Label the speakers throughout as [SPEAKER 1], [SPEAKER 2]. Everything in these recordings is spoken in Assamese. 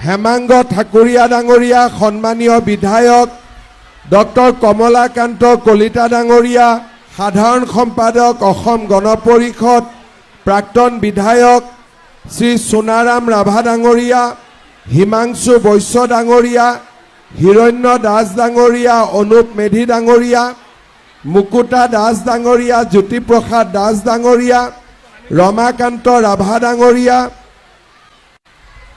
[SPEAKER 1] হেমাংগ ঠাকুৰীয়া ডাঙৰীয়া, সন্মানীয় বিধায়ক ডক্টৰ কমলাকান্ত কলিতা ডাঙৰীয়া, সাধাৰণ সম্পাদক অসম গণ পৰিষদ, প্ৰাক্তন বিধায়ক শ্ৰী সোণাৰাম ৰাভা ডাঙৰীয়া, হিমাংশু বৈশ্য ডাঙৰীয়া, হিৰণ্য দাস ডাঙৰীয়া, অনুপ মেধি ডাঙৰীয়া, মুকুতা দাস ডাঙৰীয়া, জ্যোতিপ্ৰসাদ দাস ডাঙৰীয়া, ৰমাকান্ত ৰাভা ডাঙৰীয়া,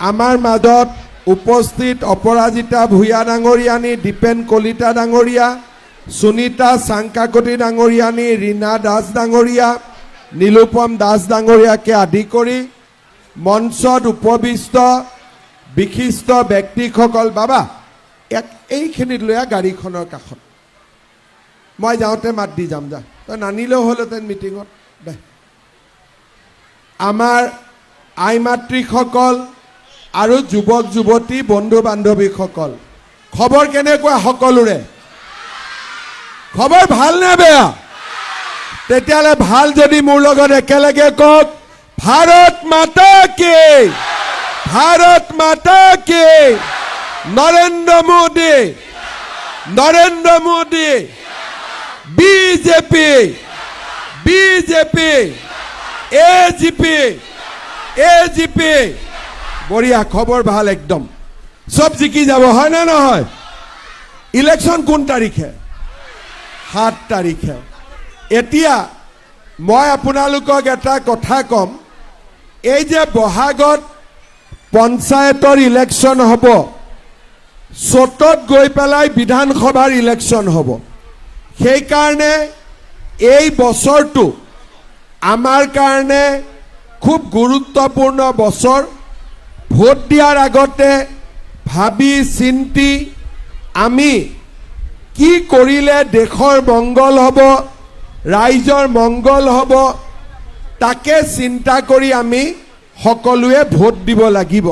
[SPEAKER 1] আমাৰ মাজত উপস্থিত অপৰাজিতা ভূঞা ডাঙৰীয়ানী, দীপেন কলিতা ডাঙৰীয়া, সুনীতা চাংকাকতি ডাঙৰীয়ানী, ৰীণা দাস ডাঙৰীয়া, নীলোপম দাস ডাঙৰীয়াকে আদি কৰি মঞ্চত উপবিষ্ট বিশিষ্ট ব্যক্তিসকল, বাবা এইখিনিত লৈ গাড়ীখনৰ কাষত মই যাওঁতে মাত দি যাম, যা তই নানিলেও হ'লহেঁতেন মিটিঙত দে। আমাৰ আই মাতৃসকল আৰু যুৱক যুৱতী বন্ধু বান্ধৱীসকল, খবৰ কেনেকুৱা সকলোৰে? খবৰ ভাল নে বেয়া? তেতিয়াহ'লে ভাল যদি মোৰ লগত একেলগে কওক, ভাৰত মাতা কি, ভাৰত মাতা কি, Narendra Modi, Narendra Modi, BJP, BJP, AGP, AGP. বঢ়িয়া, খবৰ ভাল একদম, চব জিকি যাব, হয় নে নহয়? ইলেকশ্যন কোন তাৰিখে? 7 তাৰিখে। এতিয়া মই আপোনালোকক এটা কথা ক'ম, এই যে বহাগত পঞ্চায়তৰ ইলেকশ্যন হ'ব, চ'তত গৈ পেলাই বিধানসভাৰ ইলেকশ্যন হ'ব। সেইকাৰণে এই বছৰটো আমাৰ কাৰণে খুব গুৰুত্বপূৰ্ণ বছৰ। ভোট দিয়াৰ আগতে ভাবি চিন্তি আমি কি কৰিলে দেশৰ মংগল হ'ব, ৰাইজৰ মংগল হ'ব, তাকে চিন্তা কৰি আমি সকলোৱে ভোট দিব লাগিব।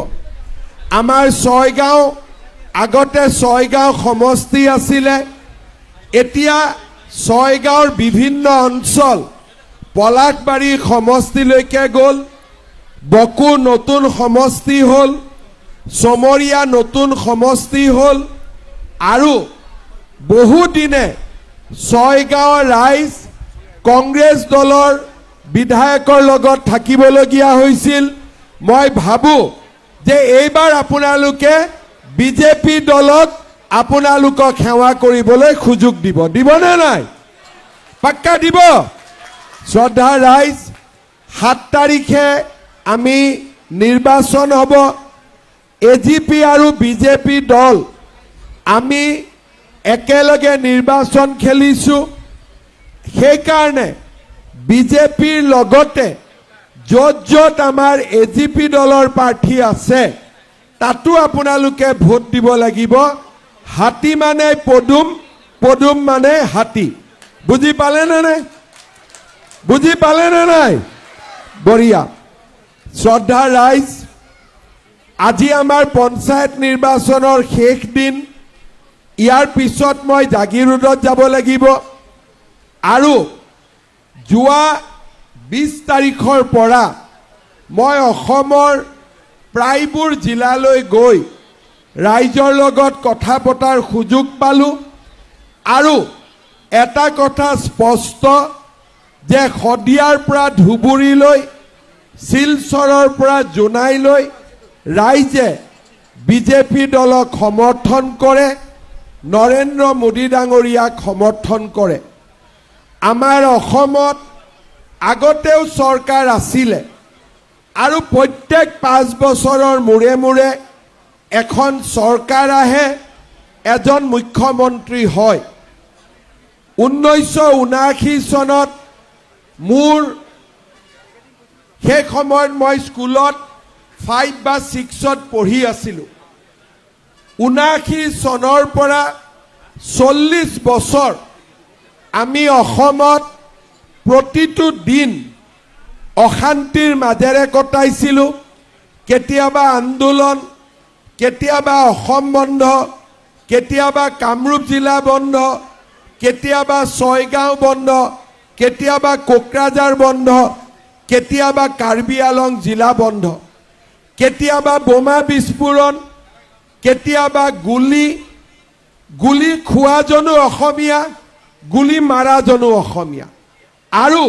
[SPEAKER 1] আমাৰ ছয়গাঁও, আগতে ছয়গাঁও সমষ্টি আছিলে, এতিয়া ছয়গাঁৱৰ বিভিন্ন অঞ্চল পলাশবাৰী সমষ্টিলৈকে গ'ল, বকো নতুন সমষ্টি হ'ল, চমৰীয়া নতুন সমষ্টি হ'ল, আৰু বহুদিনে ছয়গাঁৱৰ ৰাইজ কংগ্ৰেছ দলৰ বিধায়কৰ লগত থাকিবলগীয়া হৈছিল। মই ভাবোঁ যে এইবাৰ আপোনালোকে বিজেপি দলক আপোনালোকক সেৱা কৰিবলৈ সুযোগ দিব, দিবনে নাই? পাক্কা দিব? শ্ৰদ্ধা ৰাইজ, 7 তাৰিখে আমি নিৰ্বাচন হ'ব। এজিপি আৰু বিজেপি দল আমি একেলগে নিৰ্বাচন খেলিছোঁ। সেইকাৰণে বিজেপিৰ লগতে য'ত য'ত আমাৰ এজিপি দলৰ প্ৰাৰ্থী আছে তাতো আপোনালোকে ভোট দিব লাগিব। হাতী মানে পদুম, পদুম মানে হাতী। বুজি পালেনে নাই? বুজি পালেনে নাই? বঢ়িয়া। শ্ৰদ্ধা ৰাইজ, আজি আমাৰ পঞ্চায়ত নিৰ্বাচনৰ শেষ দিন। ইয়াৰ পিছত মই জাগিৰোডত যাব লাগিব আৰু যোৱা 20 তাৰিখৰ পৰা মই অসমৰ প্ৰায়বোৰ জিলালৈ গৈ ৰাইজৰ লগত কথা পতাৰ সুযোগ পালোঁ আৰু এটা কথা স্পষ্ট যে শদিয়াৰ পৰা ধুবুৰীলৈ, শিলচৰৰ পৰা জোনাইলৈ ৰাইজে বিজেপি দলক সমৰ্থন কৰে, নৰেন্দ্ৰ মোদী ডাঙৰীয়াক সমৰ্থন কৰে। আমাৰ অসমত আগতেও চৰকাৰ আছিলে আৰু প্ৰত্যেক 5 বছৰৰ মূৰে মূৰে এখন চৰকাৰ আহে, এজন মুখ্যমন্ত্ৰী হয়। 1979 চনত মোৰ সেই সময়ত মই স্কুলত 5 বা 6ত পঢ়ি আছিলোঁ। 79 চনৰ পৰা 40 বছৰ আমি অসমত প্ৰতিটো দিন অশান্তিৰ মাজেৰে কটাইছিলোঁ। কেতিয়াবা আন্দোলন, কেতিয়াবা অসম বন্ধ, কেতিয়াবা কামৰূপ জিলা বন্ধ, কেতিয়াবা ছয়গাঁও বন্ধ, কেতিয়াবা কোকৰাঝাৰ বন্ধ, কেতিয়াবা কাৰ্বি আলং জিলা বন্ধ, কেতিয়াবা বোমা বিস্ফোৰণ, কেতিয়াবা গুলি খোৱাজনো অসমীয়া, গুলি মাৰাজনো অসমীয়া। আৰু